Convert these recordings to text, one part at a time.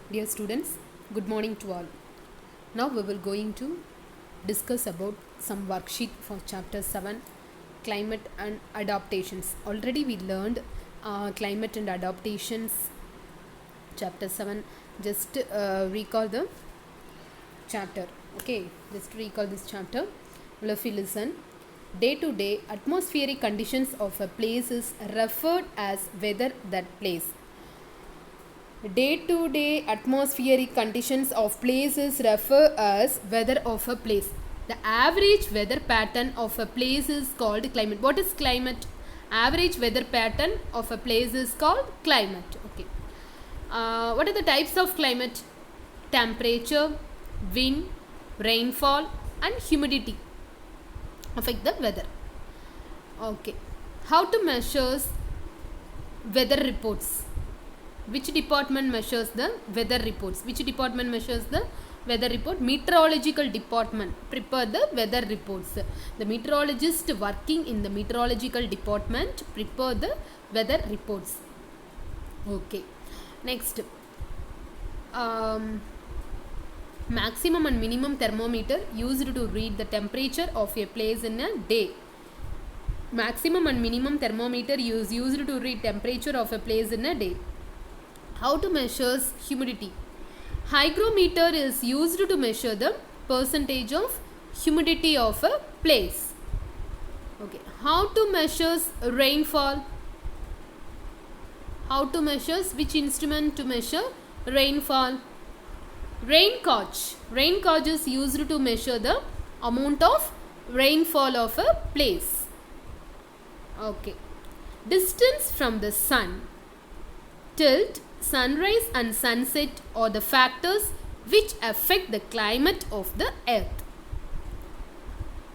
Dear students, good morning to all. Now we will going to discuss about some worksheet for chapter 7, climate and adaptations. Already we learned climate and adaptations chapter 7. Just recall the chapter. Okay, just recall this chapter. Well, if you listen, day to day atmospheric conditions of a place is referred as weather that place. Day-to-day atmospheric conditions of places refer as weather of a place. The average weather pattern of a place is called climate. What is climate? Average weather pattern of a place is called climate. Okay. What are the types of climate? Temperature, wind, rainfall, and humidity affect the weather. Okay. How to measure weather reports? Which department measures the weather reports? Which department measures the weather report? Meteorological department prepare the weather reports. The meteorologist working in the meteorological department prepare the weather reports. Okay. Next, maximum and minimum thermometer used to read the temperature of a place in a day. Maximum and minimum thermometer is used to read temperature of a place in a day. How to measure humidity? Hygrometer is used to measure the percentage of humidity of a place. Okay. How to measure rainfall? How to measure? Which instrument to measure rainfall? Rain gauge. Rain gauge is used to measure the amount of rainfall of a place. Okay. Distance from the sun. Tilt, sunrise and sunset are the factors which affect the climate of the earth.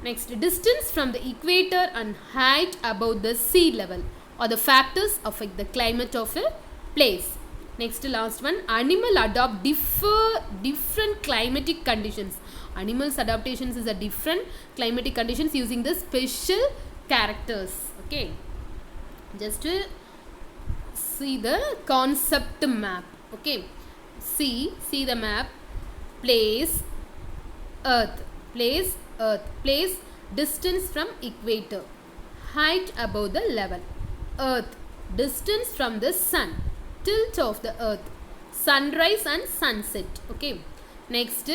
Next, distance from the equator and height above the sea level are the factors affect the climate of a place. Next, last one, animal adopt different climatic conditions. Animals adaptations is a different climatic conditions using the special characters. Okay, just see the concept map. Okay, see the map. Place earth, place distance from equator, height above the level, earth, distance from the sun, tilt of the earth, sunrise and sunset. Okay, next,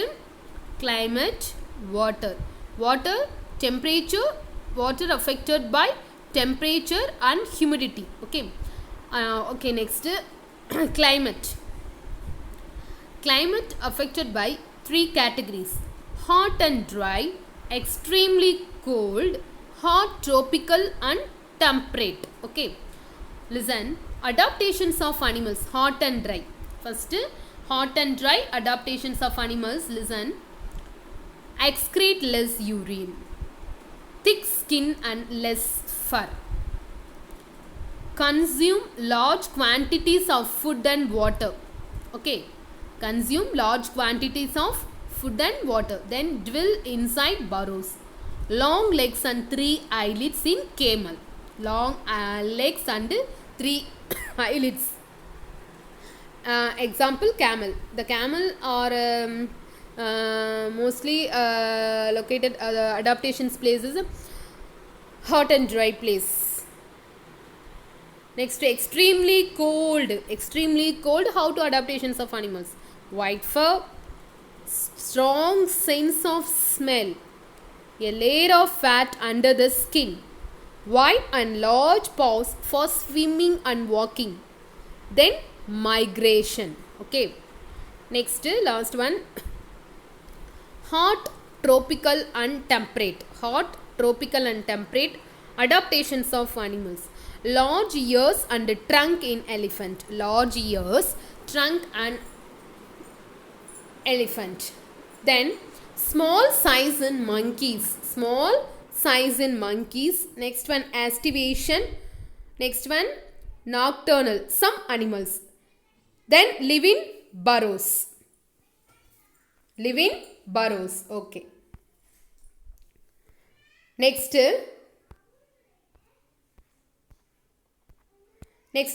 climate, water, temperature, water affected by temperature and humidity. Okay. Okay, next, climate affected by three categories: hot and dry, extremely cold, hot, tropical and temperate. Okay, listen, adaptations of animals, hot and dry. First, hot and dry adaptations of animals. Listen, excrete less urine, thick skin and less fur, consume large quantities of food and water. Okay, consume large quantities of food and water. Then dwell inside burrows. Long legs and 3 eyelids in camel. Long legs and 3 eyelids. Example, camel. The camel are mostly located adaptations places, hot and dry place. Next, extremely cold. How to adaptations of animals? White fur, strong sense of smell, a layer of fat under the skin, wide and large paws for swimming and walking. Then migration. Okay. Next, last one, hot, tropical and temperate. Hot, tropical and temperate adaptations of animals. Large ears and trunk in elephant. Large ears, trunk and elephant. Then small size in monkeys. Next one, aestivation. Next one, nocturnal. Some animals. Then live in burrows. Okay. Next,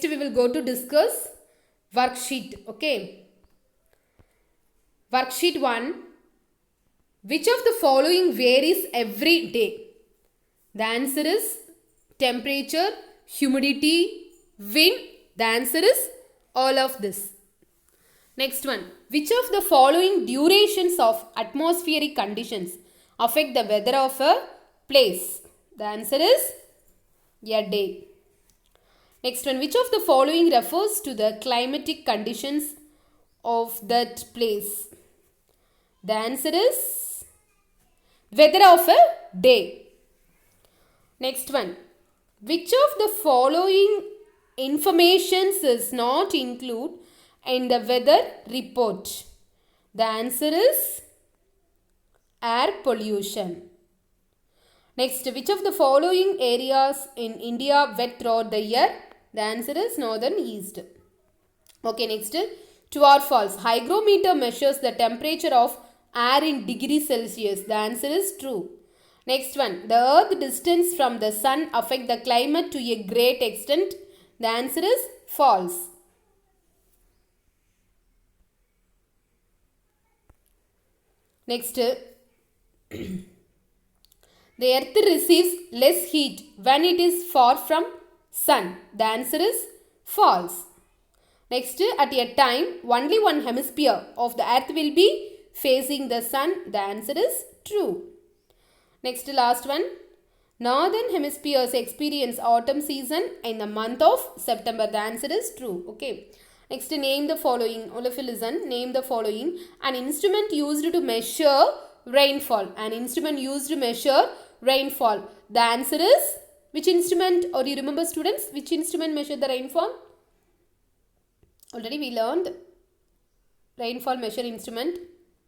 we will go to discuss worksheet. Okay. Worksheet 1. Which of the following varies every day? The answer is temperature, humidity, wind. The answer is all of this. Next one. Which of the following durations of atmospheric conditions affect the weather of a place? The answer is a day. Next one. Which of the following refers to the climatic conditions of that place? The answer is weather of a day. Next one. Which of the following informations is not included in the weather report? The answer is air pollution. Next, which of the following areas in India wet throughout the year? The answer is northern east. Okay, next, true or false? Hygrometer measures the temperature of air in degrees Celsius. The answer is true. Next one, the earth distance from the sun affect the climate to a great extent. The answer is false. Next, the earth receives less heat when it is far from sun. The answer is false. Next, at a time, only one hemisphere of the earth will be facing the sun. The answer is true. Next, last one. Northern hemispheres experience autumn season in the month of September. The answer is true. Okay. Next, name the following. All of you listen. Name the following. An instrument used to measure rainfall. An instrument used to measure rainfall. The answer is which instrument? Or you remember, students, which instrument measured the rainfall? Already we learned rainfall measure instrument.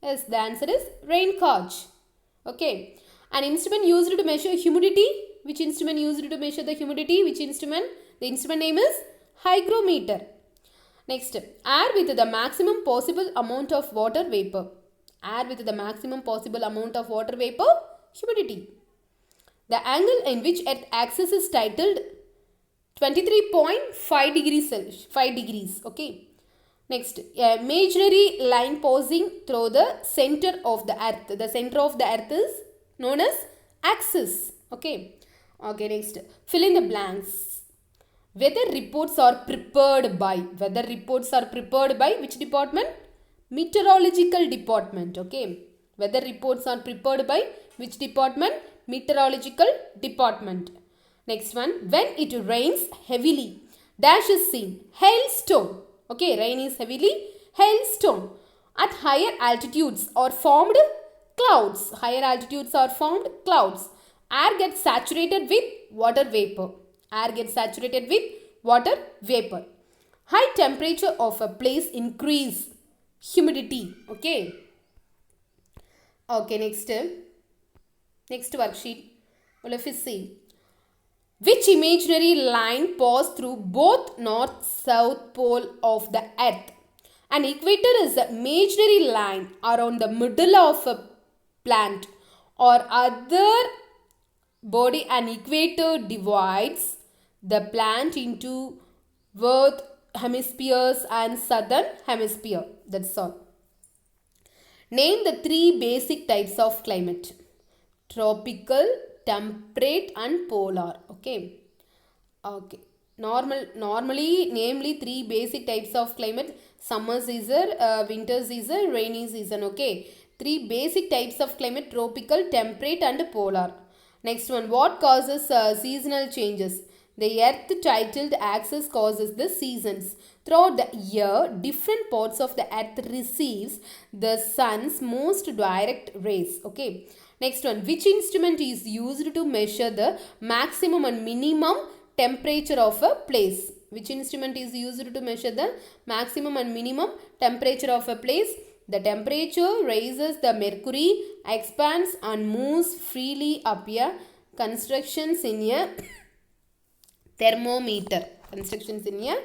Yes, the answer is rain gauge. Okay. An instrument used to measure humidity. Which instrument used to measure the humidity? Which instrument? The instrument name is hygrometer. Next, air with the maximum possible amount of water vapor. Air with the maximum possible amount of water vapor, humidity. The angle in which Earth axis is titled 23.5 degrees. 5 degrees. Okay. Next, a imaginary line passing through the center of the Earth. The center of the Earth is known as axis. Okay. Okay, next, fill in the blanks. Weather reports are prepared by. Weather reports are prepared by which department? Meteorological department. Okay. Weather reports are prepared by which department? Meteorological department. Next one. When it rains heavily, dash is seen. Hailstone. Okay. Rain is heavily. Hailstone. At higher altitudes are formed clouds. Higher altitudes are formed clouds. Air gets saturated with water vapor. Air gets saturated with water vapor. High temperature of a place increase humidity. Okay. Okay, next worksheet. Well, if you see, which imaginary line passes through both north-south pole of the earth? An equator is an imaginary line around the middle of a plant or other body. An equator divides the plant into north hemispheres and southern hemisphere. That's all. Name the three basic types of climate. Tropical, temperate and polar. Okay. Okay. Normally, namely three basic types of climate. Summer season, winter season, rainy season. Okay. Three basic types of climate: tropical, temperate and polar. Next one. What causes seasonal changes? The earth titled axis causes the seasons. Throughout the year, different parts of the earth receives the sun's most direct rays. Okay. Next one. Which instrument is used to measure the maximum and minimum temperature of a place? Which instrument is used to measure the maximum and minimum temperature of a place? The temperature raises the mercury, expands and moves freely up a constructions in a thermometer. Constructions in a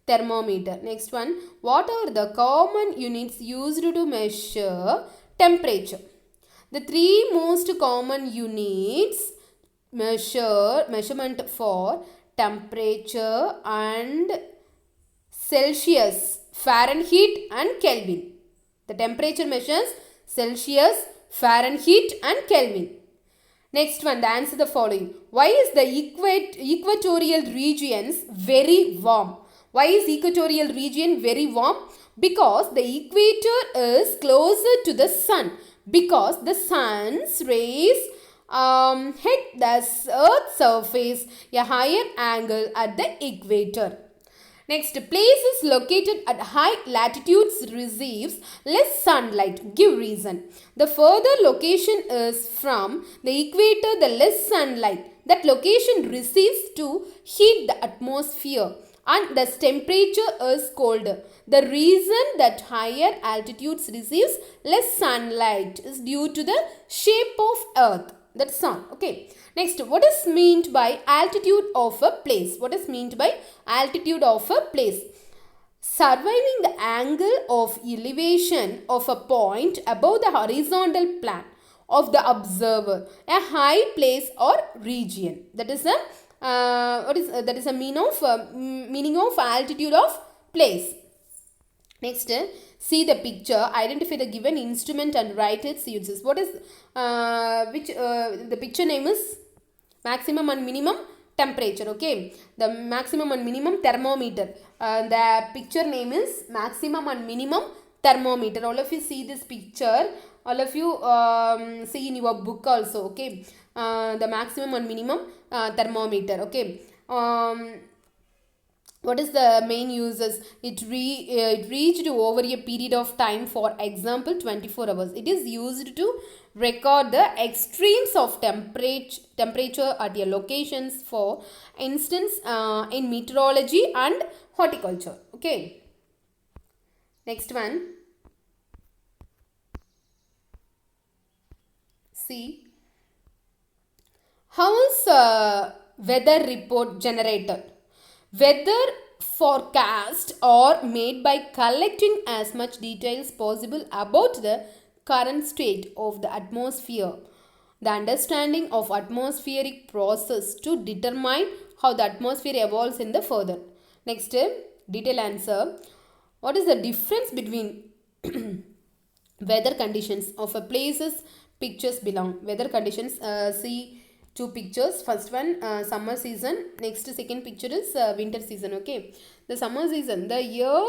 thermometer. Next one. What are the common units used to measure temperature? The three most common units measurement for temperature and Celsius, Fahrenheit and Kelvin. The temperature measures Celsius, Fahrenheit and Kelvin. Next one, the answer the following. Why is the equatorial regions very warm? Why is equatorial region very warm? Because the equator is closer to the sun. Because the sun's rays hit the earth's surface a higher angle at the equator. Next, places located at high latitudes receives less sunlight. Give reason. The further location is from the equator, the less sunlight that location receives to heat the atmosphere and the temperature is colder. The reason that higher altitudes receives less sunlight is due to the shape of earth. That's all. Okay. Next, what is meant by altitude of a place? What is meant by altitude of a place? Surviving the angle of elevation of a point above the horizontal plane of the observer, a high place or region. That is a meaning of altitude of place. Next, see the picture. Identify the given instrument and write its uses. What is the picture name is maximum and minimum temperature. Okay, the maximum and minimum thermometer. The picture name is maximum and minimum thermometer. All of you see this picture. All of you see in your book also. Okay, the maximum and minimum thermometer. Okay. What is the main uses? It reached over a period of time, for example 24 hours. It is used to record the extremes of temperature at your locations, for instance in meteorology and horticulture. Okay. Next one. See. How is weather report generated? Weather forecasts are made by collecting as much detail as possible about the current state of the atmosphere, the understanding of atmospheric process to determine how the atmosphere evolves in the further. Next, detailed answer. What is the difference between weather conditions of a place's pictures belong? Weather conditions, see two pictures. First one summer season, next second picture is winter season. Okay, the summer season, the year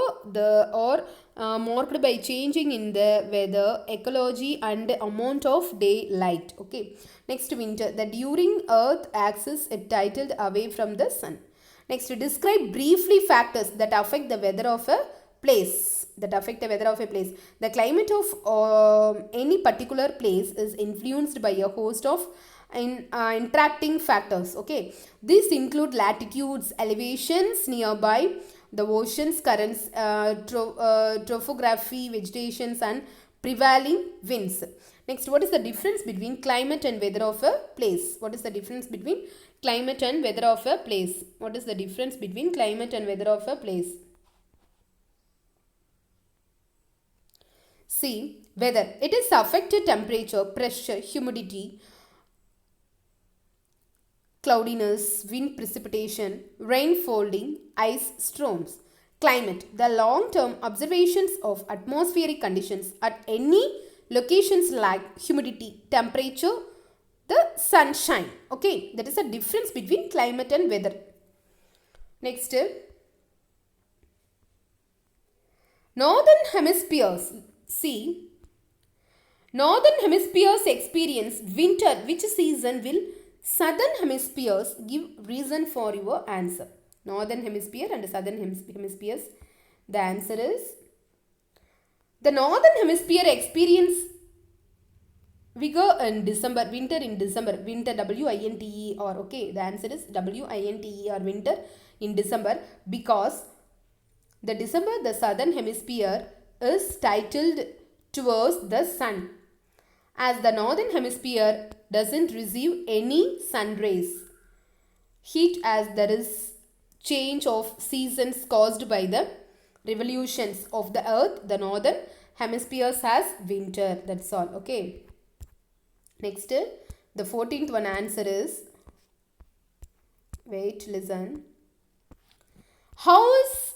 marked by changing in the weather, ecology and amount of daylight. Okay, next winter, the during earth axis is tilted away from the sun. Next, describe briefly factors that affect the weather of a place. The climate of any particular place is influenced by a host of interacting factors. Okay, these include latitudes, elevations nearby, the oceans, currents, topography, vegetations and prevailing winds. Next, what is the difference between climate and weather of a place? What is the difference between climate and weather of a place? What is the difference between climate and weather of a place? See, weather. It is affected temperature, pressure, humidity, cloudiness, wind precipitation, rainfalling, ice storms. Climate. The long-term observations of atmospheric conditions at any locations like humidity, temperature, the sunshine. Okay, that is the difference between climate and weather. Next, northern hemispheres. See, northern hemispheres experience winter. Which season will southern hemispheres? Give reason for your answer. Northern hemisphere and southern hemispheres. The answer is, the northern hemisphere experience vigor in December, winter in December, winter W-I-N-T-E-R. Okay, the answer is W-I-N-T-E-R, winter in December, because the southern hemisphere is titled towards the sun, as the northern hemisphere doesn't receive any sun rays. Heat, as there is change of seasons caused by the revolutions of the earth, the northern hemisphere has winter. That's all. Okay. Next, the 14th one answer is, wait, listen. How is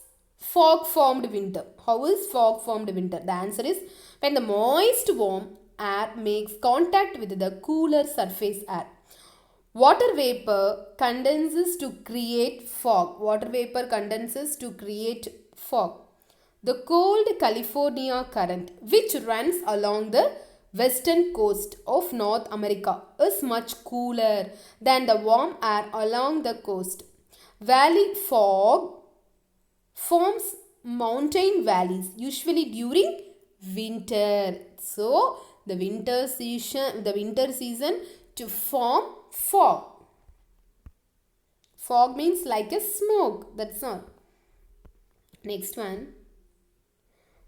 fog formed winter? How is fog formed winter? The answer is when the moist warm air makes contact with the cooler surface air. Water vapor condenses to create fog. Water vapor condenses to create fog. The cold California current, which runs along the western coast of North America, is much cooler than the warm air along the coast. Valley fog forms mountain valleys usually during winter. So the winter season to form fog. Fog means like a smoke. That's all. Next one.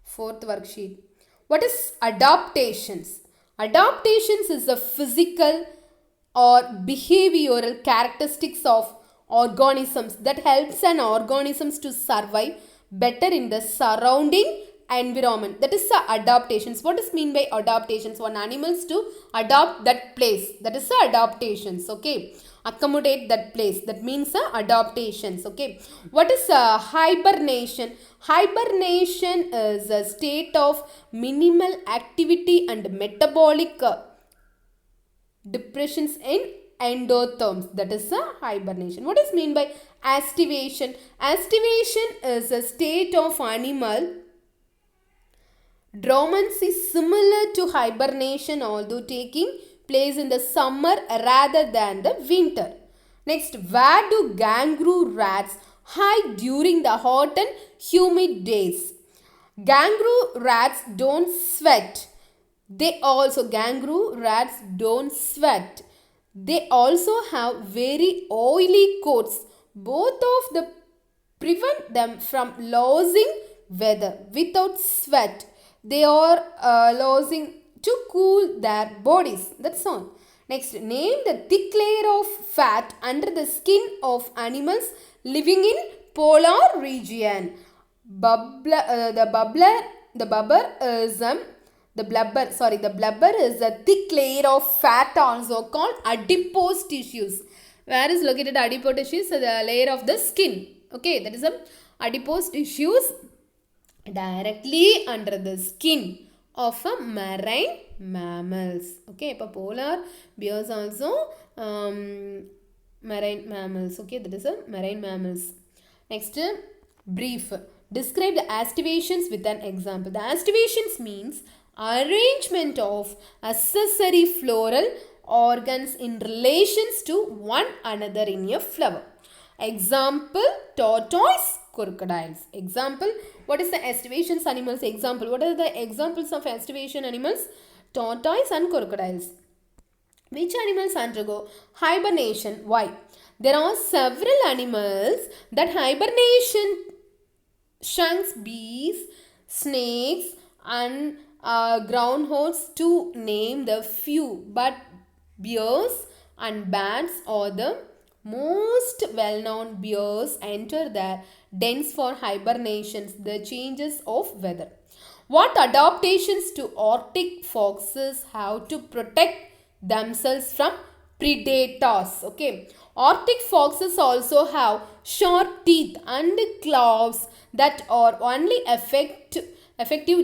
Fourth worksheet. What is adaptations? Adaptations is a physical or behavioral characteristics of organisms that helps an organisms to survive better in the surrounding environment. That is the adaptations. What is mean by adaptations? One animals to adopt that place. That is the adaptations. Okay. Accommodate that place. That means adaptations. Okay. What is hibernation? Hibernation is a state of minimal activity and metabolic depressions in endotherms. That is a hibernation. What is mean by aestivation? Aestivation is a state of animal dormancy similar to hibernation, although taking place in the summer rather than the winter. Next, where do kangaroo rats hide during the hot and humid days? Kangaroo rats don't sweat. Kangaroo rats don't sweat. They also have very oily coats. Both of them prevent them from losing weather. Without sweat, they are losing to cool their bodies. That's all. Next, name the thick layer of fat under the skin of animals living in polar region. The blubber is a thick layer of fat, also called adipose tissues. Where is located adipose tissues? The layer of the skin. Okay, that is a adipose tissues directly under the skin of a marine mammals. Okay, polar bears also marine mammals. Okay, that is a marine mammals. Next, brief. Describe the aestivations with an example. The aestivations means arrangement of accessory floral organs in relations to one another in a flower. Example, tortoise, crocodiles. Example, what is the aestivations animals? Example, what are the examples of aestivation animals? Tortoise and crocodiles. Which animals undergo hibernation? Why? There are several animals that hibernation: skunks, bees, snakes and groundhogs, to name the few. But bears and bats are the most well-known. Bears enter their dens for hibernations, the changes of weather. What adaptations do Arctic foxes have to protect themselves from predators? Okay, Arctic foxes also have sharp teeth and claws that are only effective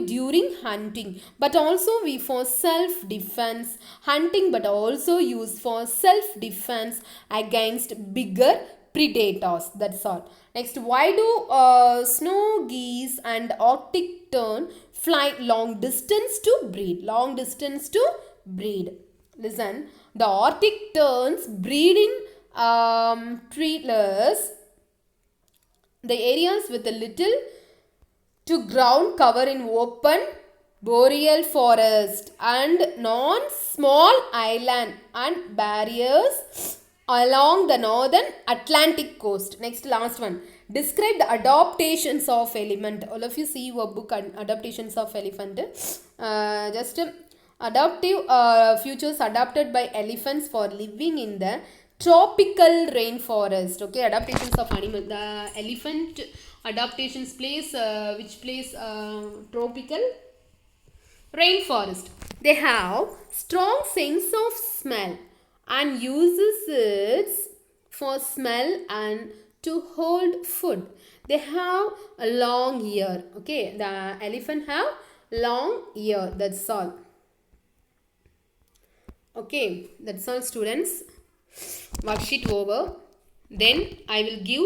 during hunting, but also we for self-defense. Hunting but also used for self-defense against bigger predators. That's all. Next, why do snow geese and Arctic tern fly long distance to breed? Long distance to breed. Listen, the Arctic terns breed in treeless, the areas with a little to ground cover in open boreal forest and non-small island and barriers along the northern Atlantic coast. Next, last one. Describe the adaptations of elephant. All of you see your book Adaptations of Elephant. Adaptive features adapted by elephants for living in the tropical rainforest. Okay, adaptations of animal. The elephant adaptations place which place tropical rainforest. They have strong sense of smell and uses it for smell and to hold food. They have a long ear. Okay, the elephant have long ear. That's all. Okay, that's all students. Worksheet over. Then I will give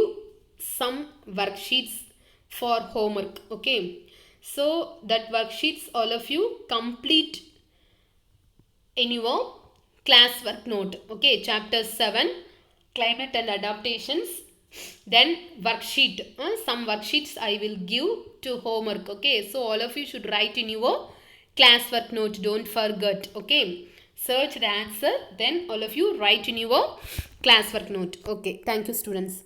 some worksheets for homework. Okay, so that worksheets all of you complete in your classwork note. Okay, chapter 7 climate and adaptations. Then worksheet, some worksheets I will give to homework. Okay, so all of you should write in your classwork note, don't forget. Okay, search the answer, then all of you write in your classwork note. Okay, thank you students.